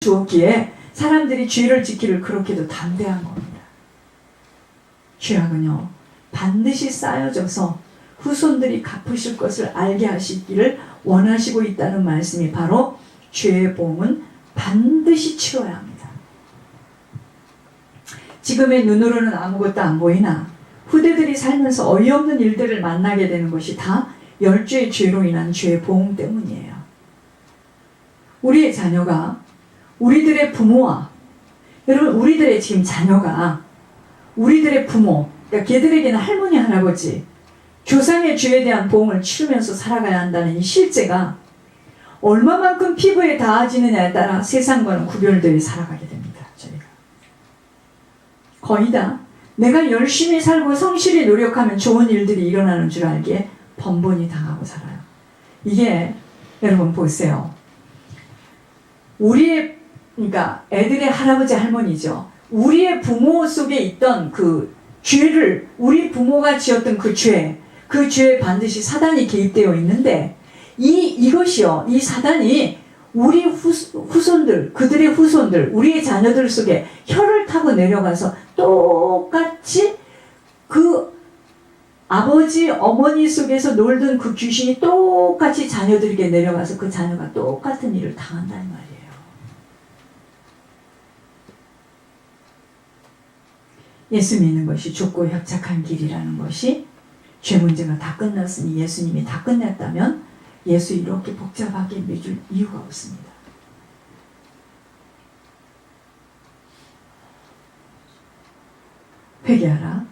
주었기에 사람들이 죄를 짓기를 그렇게도 담대한 겁니다. 죄악은요, 반드시 쌓여져서 후손들이 갚으실 것을 알게 하시기를 원하시고 있다는 말씀이 바로 죄의 보응은 반드시 치러야 합니다. 지금의 눈으로는 아무것도 안 보이나 후대들이 살면서 어이없는 일들을 만나게 되는 것이 다 열죄의 죄로 인한 죄의 보응 때문이에요. 우리의 자녀가 우리들의 부모와, 여러분 우리들의 지금 자녀가 우리들의 부모, 그러니까 걔들에게는 할머니, 할아버지, 조상의 죄에 대한 보응을 치르면서 살아가야 한다는 이 실제가 얼마만큼 피부에 닿아지느냐에 따라 세상과는 구별되어 살아가게 됩니다. 저희가 거의 다 내가 열심히 살고 성실히 노력하면 좋은 일들이 일어나는 줄 알기에 번번이 당하고 살아요. 이게 여러분 보세요. 그러니까 애들의 할아버지 할머니죠. 우리의 부모 속에 있던 그 죄를, 우리 부모가 지었던 그 죄에 반드시 사단이 개입되어 있는데 이것이요, 이 사단이 우리 후손들, 그들의 후손들, 우리의 자녀들 속에 혀를 타고 내려가서 똑같이 그 아버지, 어머니 속에서 놀던 그 귀신이 똑같이 자녀들에게 내려가서 그 자녀가 똑같은 일을 당한다는 말이에요. 예수 믿는 것이 좁고 협착한 길이라는 것이, 죄 문제가 다 끝났으니 예수님이 다 끝냈다면 예수 이렇게 복잡하게 믿을 이유가 없습니다. 회개하라.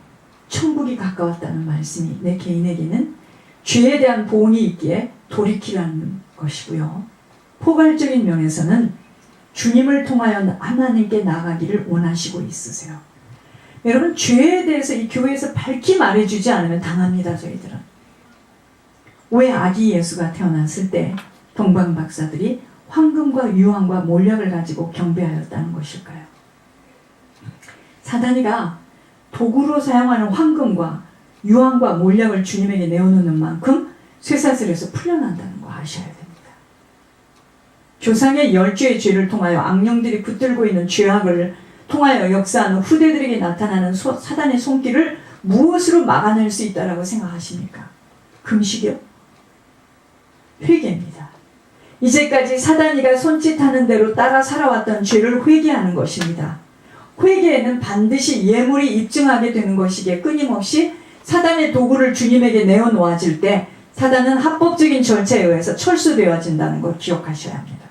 천국이 가까웠다는 말씀이 내 개인에게는 죄에 대한 보응이 있기에 돌이키라는 것이고요. 포괄적인 면에서는 주님을 통하여 하나님께 나아가기를 원하시고 있으세요. 여러분, 죄에 대해서 이 교회에서 밝히 말해주지 않으면 당합니다. 저희들은. 왜 아기 예수가 태어났을 때 동방 박사들이 황금과 유황과 몰약을 가지고 경배하였다는 것일까요? 사단이가 도구로 사용하는 황금과 유황과 몰약을 주님에게 내어놓는 만큼 쇠사슬에서 풀려난다는 거 아셔야 됩니다. 조상의 열죄의 죄를 통하여 악령들이 붙들고 있는 죄악을 통하여 역사하는 후대들에게 나타나는 사단의 손길을 무엇으로 막아낼 수 있다라고 생각하십니까? 금식이요? 회개입니다. 이제까지 사단이가 손짓하는 대로 따라 살아왔던 죄를 회개하는 것입니다. 회개에는 반드시 예물이 입증하게 되는 것이기에 끊임없이 사단의 도구를 주님에게 내어놓아질 때 사단은 합법적인 절차에 의해서 철수되어진다는 걸 기억하셔야 합니다.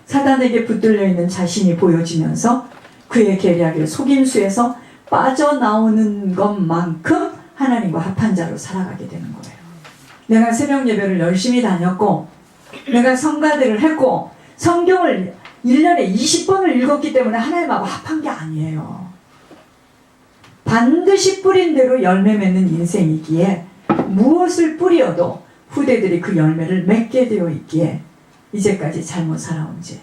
사단에게 붙들려 있는 자신이 보여지면서 그의 계략의 속임수에서 빠져나오는 것만큼 하나님과 합한 자로 살아가게 되는 거예요. 내가 새벽 예배를 열심히 다녔고 내가 성가대를 했고 성경을 1년에 20번을 읽었기 때문에 하나님하고 합한 게 아니에요. 반드시 뿌린 대로 열매 맺는 인생이기에 무엇을 뿌려도 후대들이 그 열매를 맺게 되어 있기에 이제까지 잘못 살아온 죄,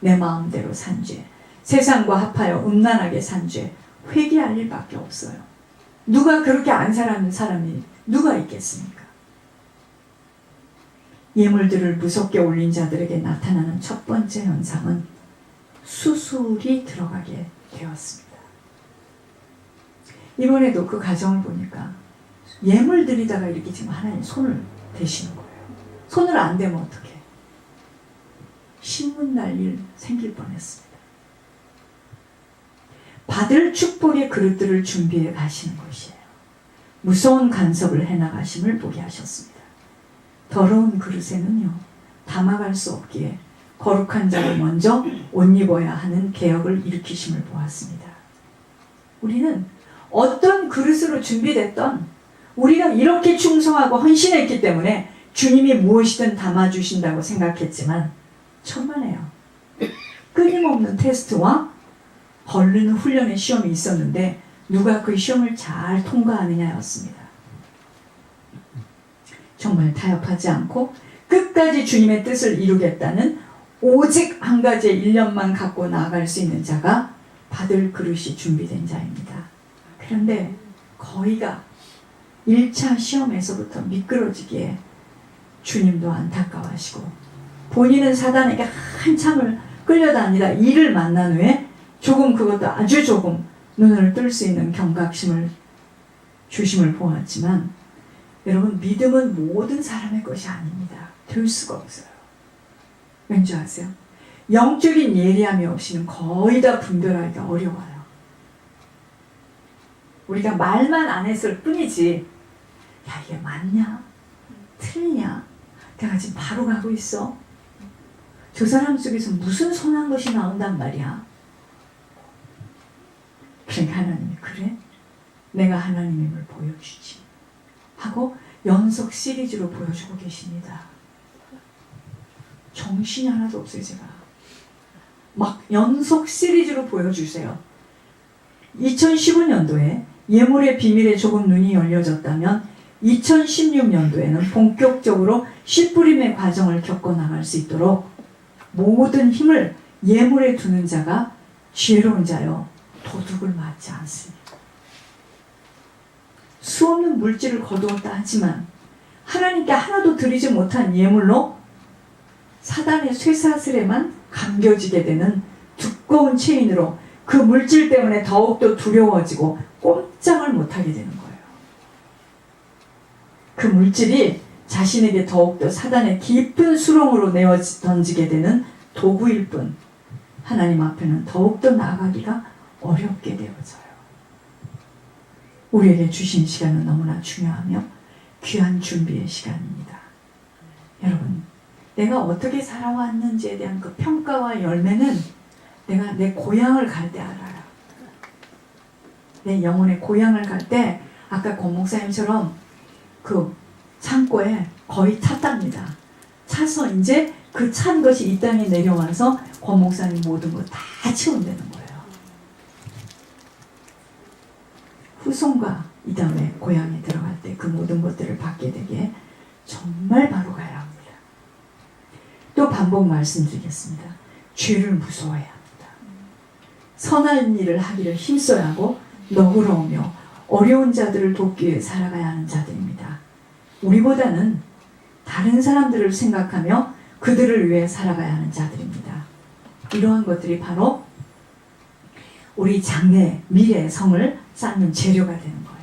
내 마음대로 산 죄, 세상과 합하여 음란하게 산 죄, 회개할 일밖에 없어요. 누가 그렇게 안 살아는 사람이 누가 있겠습니까? 예물들을 무섭게 올린 자들에게 나타나는 첫 번째 현상은 수술이 들어가게 되었습니다. 이번에도 그 가정을 보니까 예물 드리다가 이렇게 지금 하나님 손을 대시는 거예요. 손을 안 대면 어떡해? 신문 날 일 생길 뻔했습니다. 받을 축복의 그릇들을 준비해 가시는 것이에요. 무서운 간섭을 해나가심을 보게 하셨습니다. 더러운 그릇에는요, 담아갈 수 없기에 거룩한 자를 먼저 옷 입어야 하는 개혁을 일으키심을 보았습니다. 우리는 어떤 그릇으로 준비됐던 우리가 이렇게 충성하고 헌신했기 때문에 주님이 무엇이든 담아주신다고 생각했지만 천만에요. 끊임없는 테스트와 벌르는 훈련의 시험이 있었는데 누가 그 시험을 잘 통과하느냐였습니다. 정말 타협하지 않고 끝까지 주님의 뜻을 이루겠다는 오직 한 가지의 일념만 갖고 나아갈 수 있는 자가 받을 그릇이 준비된 자입니다. 그런데 거의가 1차 시험에서부터 미끄러지기에 주님도 안타까워하시고 본인은 사단에게 한참을 끌려다니다 이를 만난 후에 조금, 그것도 아주 조금 눈을 뜰 수 있는 경각심을 주심을 보았지만, 여러분, 믿음은 모든 사람의 것이 아닙니다. 될 수가 없어요. 왠지 아세요? 영적인 예리함이 없이는 거의 다 분별하기가 어려워요. 우리가 말만 안 했을 뿐이지, 야, 이게 맞냐? 틀리냐? 내가 지금 바로 가고 있어? 저 사람 속에서 무슨 선한 것이 나온단 말이야? 그러니까 하나님이, 그래? 내가 하나님임을 보여주지 하고 연속 시리즈로 보여주고 계십니다. 정신이 하나도 없어요. 제가 막 연속 시리즈로 보여주세요. 2015년도에 예물의 비밀에 조금 눈이 열려졌다면 2016년도에는 본격적으로 씨뿌림의 과정을 겪어나갈 수 있도록 모든 힘을 예물에 두는 자가 지혜로운 자요 도둑을 맞지 않습니다. 수없는 물질을 거두었다 하지만 하나님께 하나도 드리지 못한 예물로 사단의 쇠사슬에만 감겨지게 되는 두꺼운 체인으로 그 물질 때문에 더욱더 두려워지고 꼼짝을 못하게 되는 거예요. 그 물질이 자신에게 더욱더 사단의 깊은 수렁으로 내어 던지게 되는 도구일 뿐 하나님 앞에는 더욱더 나아가기가 어렵게 되어져요. 우리에게 주신 시간은 너무나 중요하며 귀한 준비의 시간입니다. 여러분, 내가 어떻게 살아왔는지에 대한 그 평가와 열매는 내가 내 고향을 갈 때 알아요. 내 영혼의 고향을 갈 때 아까 권 목사님처럼 그 창고에 거의 찼답니다. 차서 이제 그 찬 것이 이 땅에 내려와서 권 목사님 모든 거 다 채운다는 거예요. 후손과 이 다음에 고향에 들어갈 때 그 모든 것들을 받게 되게 정말 바로 가야 합니다. 또 반복 말씀드리겠습니다. 죄를 무서워해야 합니다. 선한 일을 하기를 힘써야 하고 너그러우며 어려운 자들을 돕기 위해 살아가야 하는 자들입니다. 우리보다는 다른 사람들을 생각하며 그들을 위해 살아가야 하는 자들입니다. 이러한 것들이 바로 우리 장래, 미래의 성을 쌓는 재료가 되는 거예요.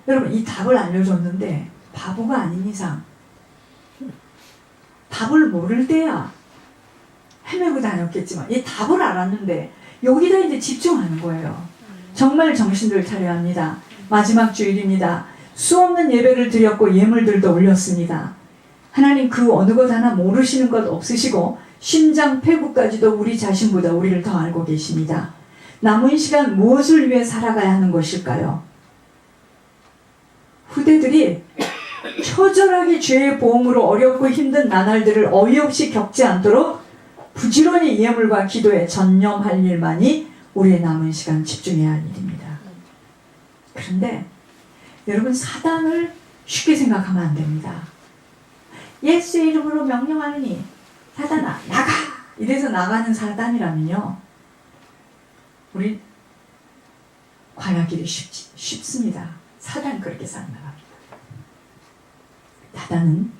여러분, 이 답을 알려줬는데 바보가 아닌 이상 답을 모를 때야 헤매고 다녔겠지만 이 답을 알았는데 여기다 이제 집중하는 거예요. 정말 정신을 차려야 합니다. 마지막 주일입니다. 수없는 예배를 드렸고 예물들도 올렸습니다. 하나님 그 어느 것 하나 모르시는 것 없으시고 심장 폐부까지도 우리 자신보다 우리를 더 알고 계십니다. 남은 시간 무엇을 위해 살아가야 하는 것일까요? 후대들이 처절하게 죄의 보응으로 어렵고 힘든 나날들을 어이없이 겪지 않도록 부지런히 예물과 기도에 전념할 일만이 우리의 남은 시간 집중해야 할 일입니다. 그런데 여러분, 사단을 쉽게 생각하면 안 됩니다. 예수의 이름으로 명령하느니 사단아 나가! 이래서 나가는 사단이라면요, 우리 관하기를 쉽습니다. 사단은 그렇게 살아나갑니다. 사단은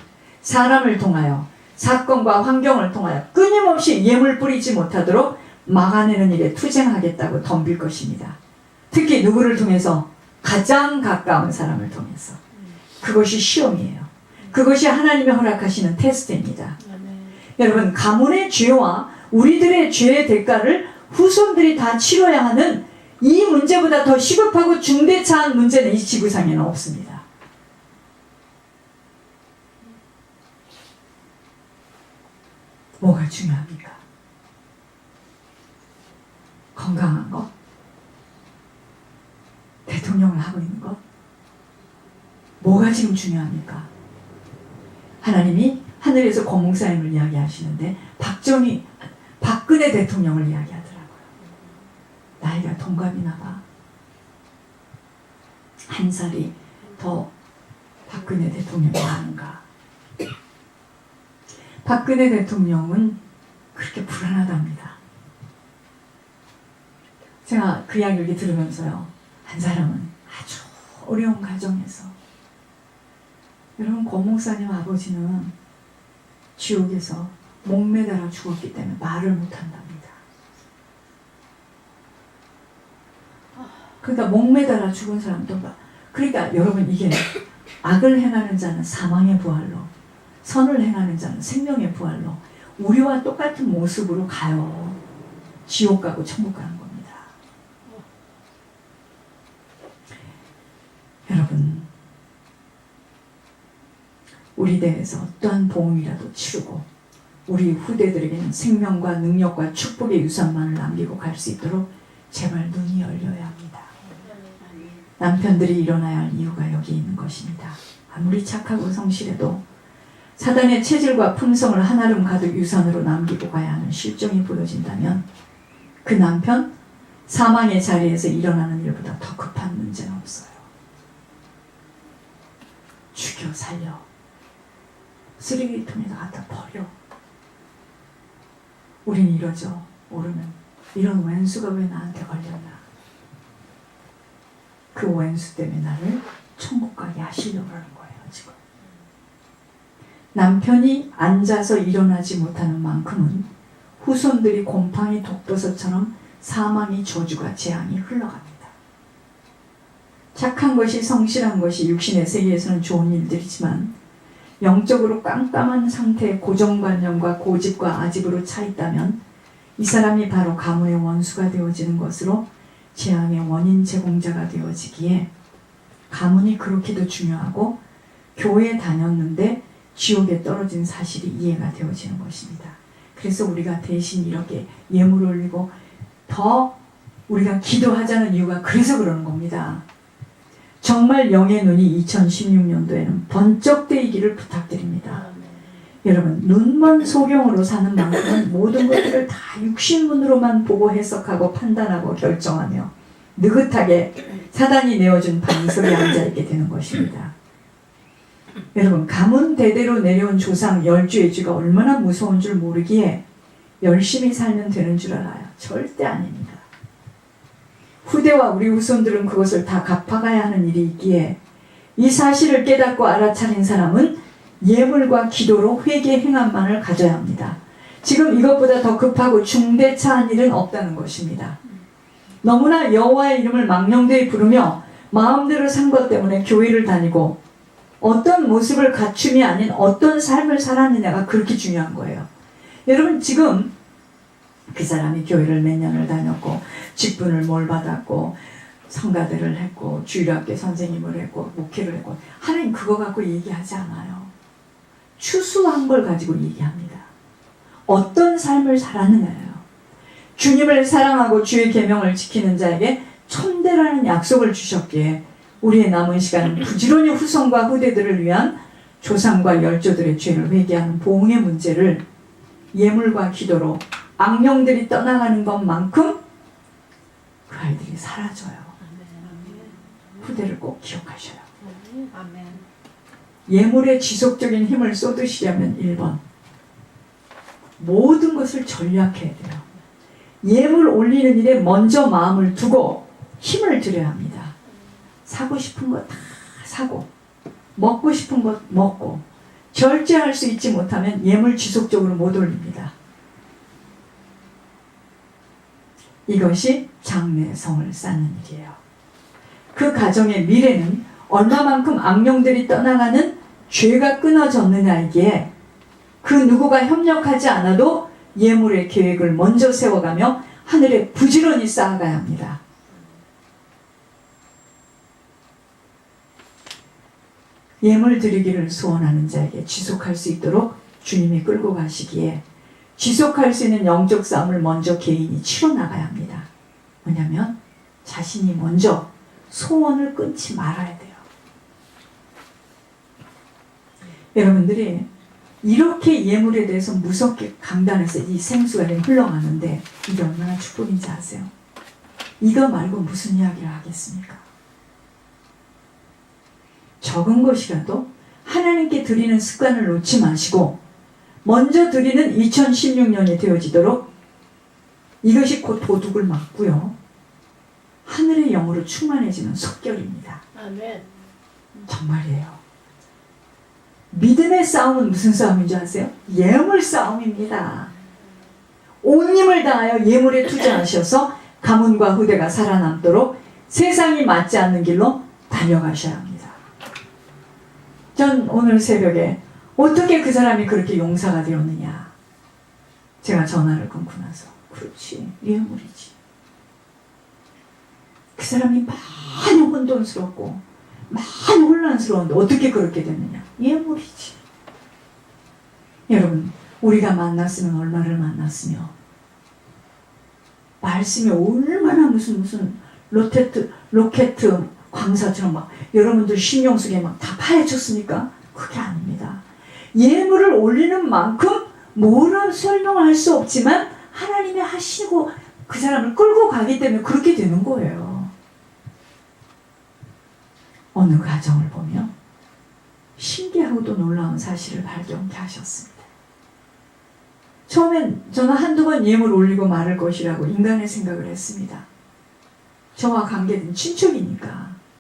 사람을 통하여 사건과 환경을 통하여 끊임없이 예물 뿌리지 못하도록 막아내는 일에 투쟁하겠다고 덤빌 것입니다. 특히 누구를 통해서? 가장 가까운 사람을 통해서. 그것이 시험이에요. 그것이 하나님이 허락하시는 테스트입니다. 여러분, 가문의 죄와 우리들의 죄의 대가를 후손들이 다 치러야 하는 이 문제보다 더 시급하고 중대차한 문제는 이 지구상에는 없습니다. 뭐가 중요합니까? 건강한 것? 대통령을 하고 있는 것? 뭐가 지금 중요합니까? 하나님이 하늘에서 권 목사님을 이야기하시는데 박근혜 대통령을 이야기하더라고요. 나이가 동갑이나 봐. 한 살이 더 박근혜 대통령이 많은가? 박근혜 대통령은 그렇게 불안하답니다. 제가 그 이야기를 들으면서요, 한 사람은 아주 어려운 가정에서, 여러분, 권 목사님 아버지는 지옥에서 목매달아 죽었기 때문에 말을 못한답니다. 그러니까 목매달아 죽은 사람도 봐. 그러니까 여러분 이게 악을 행하는 자는 사망의 부활로, 선을 행하는 자는 생명의 부활로 우리와 똑같은 모습으로 가요. 지옥 가고 천국 가는 겁니다. 여러분, 우리 대해서 어떠한 보험이라도 치르고 우리 후대들에게는 생명과 능력과 축복의 유산만을 남기고 갈 수 있도록 제발 눈이 열려야 합니다. 남편들이 일어나야 할 이유가 여기 있는 것입니다. 아무리 착하고 성실해도 사단의 체질과 품성을 한아름 가득 유산으로 남기고 가야 하는 실정이 보여진다면 그 남편 사망의 자리에서 일어나는 일보다 더 급한 문제는 없어요. 죽여 살려 쓰레기통에다 갖다 버려. 우린 이러죠. 오르면 이런 왼수가 왜 나한테 걸렸나. 그 왼수 때문에 나를 천국 가게 하시려고 하는 거예요. 지금 남편이 앉아서 일어나지 못하는 만큼은 후손들이 곰팡이 독버섯처럼 사망의 저주가 재앙이 흘러갑니다. 착한 것이 성실한 것이 육신의 세계에서는 좋은 일들이지만 영적으로 깜깜한 상태의 고정관념과 고집과 아집으로 차 있다면 이 사람이 바로 가문의 원수가 되어지는 것으로 재앙의 원인 제공자가 되어지기에 가문이 그렇게도 중요하고 교회에 다녔는데 지옥에 떨어진 사실이 이해가 되어지는 것입니다. 그래서 우리가 대신 이렇게 예물을 올리고 더 우리가 기도하자는 이유가 그래서 그러는 겁니다. 정말 영의 눈이 2016년도에는 번쩍 뜨이기를 부탁드립니다. 여러분, 눈먼 소경으로 사는 만큼은 모든 것들을 다 육신문으로만 보고 해석하고 판단하고 결정하며 느긋하게 사단이 내어준 반석에 앉아있게 되는 것입니다. 여러분, 가문 대대로 내려온 조상 열주의 죄가 얼마나 무서운 줄 모르기에 열심히 살면 되는 줄 알아요. 절대 아닙니다. 후대와 우리 후손들은 그것을 다 갚아가야 하는 일이 있기에 이 사실을 깨닫고 알아차린 사람은 예물과 기도로 회개 행함만을 가져야 합니다. 지금 이것보다 더 급하고 중대차한 일은 없다는 것입니다. 너무나 여호와의 이름을 망령되이 부르며 마음대로 산 것 때문에 교회를 다니고 어떤 모습을 갖춤이 아닌 어떤 삶을 살았느냐가 그렇게 중요한 거예요. 여러분, 지금 그 사람이 교회를 몇 년을 다녔고 직분을 뭘 받았고 성가대를 했고 주일학교 선생님을 했고 목회를 했고 하나님 그거 갖고 얘기하지 않아요. 추수한 걸 가지고 얘기합니다. 어떤 삶을 살았느냐예요. 주님을 사랑하고 주의 계명을 지키는 자에게 천대라는 약속을 주셨기에 우리의 남은 시간은 부지런히 후손과 후대들을 위한 조상과 열조들의 죄를 회개하는 보응의 문제를 예물과 기도로 악령들이 떠나가는 것만큼 그 아이들이 사라져요. 후대를 꼭 기억하셔요. 예물에 지속적인 힘을 쏟으시려면 1번 모든 것을 전략해야 돼요. 예물 올리는 일에 먼저 마음을 두고 힘을 들여야 합니다. 사고 싶은 거 다 사고 먹고 싶은 것 먹고 절제할 수 있지 못하면 예물 지속적으로 못 올립니다. 이것이 장래성을 쌓는 일이에요. 그 가정의 미래는 얼마만큼 악령들이 떠나가는 죄가 끊어졌느냐이기에 그 누구가 협력하지 않아도 예물의 계획을 먼저 세워가며 하늘에 부지런히 쌓아가야 합니다. 예물 드리기를 소원하는 자에게 지속할 수 있도록 주님이 끌고 가시기에 지속할 수 있는 영적 싸움을 먼저 개인이 치러나가야 합니다. 뭐냐면 자신이 먼저 소원을 끊지 말아야 돼요. 여러분들이 이렇게 예물에 대해서 무섭게 강단해서 이 생수가 흘러가는데 이게 얼마나 축복인지 아세요? 이거 말고 무슨 이야기를 하겠습니까? 적은 것이라도 하나님께 드리는 습관을 놓지 마시고 먼저 드리는 2016년이 되어지도록 이것이 곧 도둑을 막고요. 하늘의 영으로 충만해지는 속결입니다. 아멘. 정말이에요. 믿음의 싸움은 무슨 싸움인 줄 아세요? 예물 싸움입니다. 온 힘을 다하여 예물에 투자하셔서 가문과 후대가 살아남도록 세상이 맞지 않는 길로 달려가셔야 합니다. 전 오늘 새벽에 어떻게 그 사람이 그렇게 용사가 되었느냐, 제가 전화를 끊고 나서, 그렇지, 예물이지. 그 사람이 많이 혼돈스럽고 많이 혼란스러운데 어떻게 그렇게 됐느냐? 예물이지. 여러분, 우리가 만났으면 얼마를 만났으며, 말씀이 얼마나 무슨 로켓 광사처럼 막 여러분들 심령 속에 막 다 파헤쳤습니까? 그게 아닙니다. 예물을 올리는 만큼 뭐라 설명할 수 없지만 하나님이 하시고 그 사람을 끌고 가기 때문에 그렇게 되는 거예요. 어느 가정을 보면 신기하고도 놀라운 사실을 발견케 하셨습니다. 처음엔 저는 한두 번 예물 올리고 말을 것이라고 인간의 생각을 했습니다. 저와 관계된 친척이니까.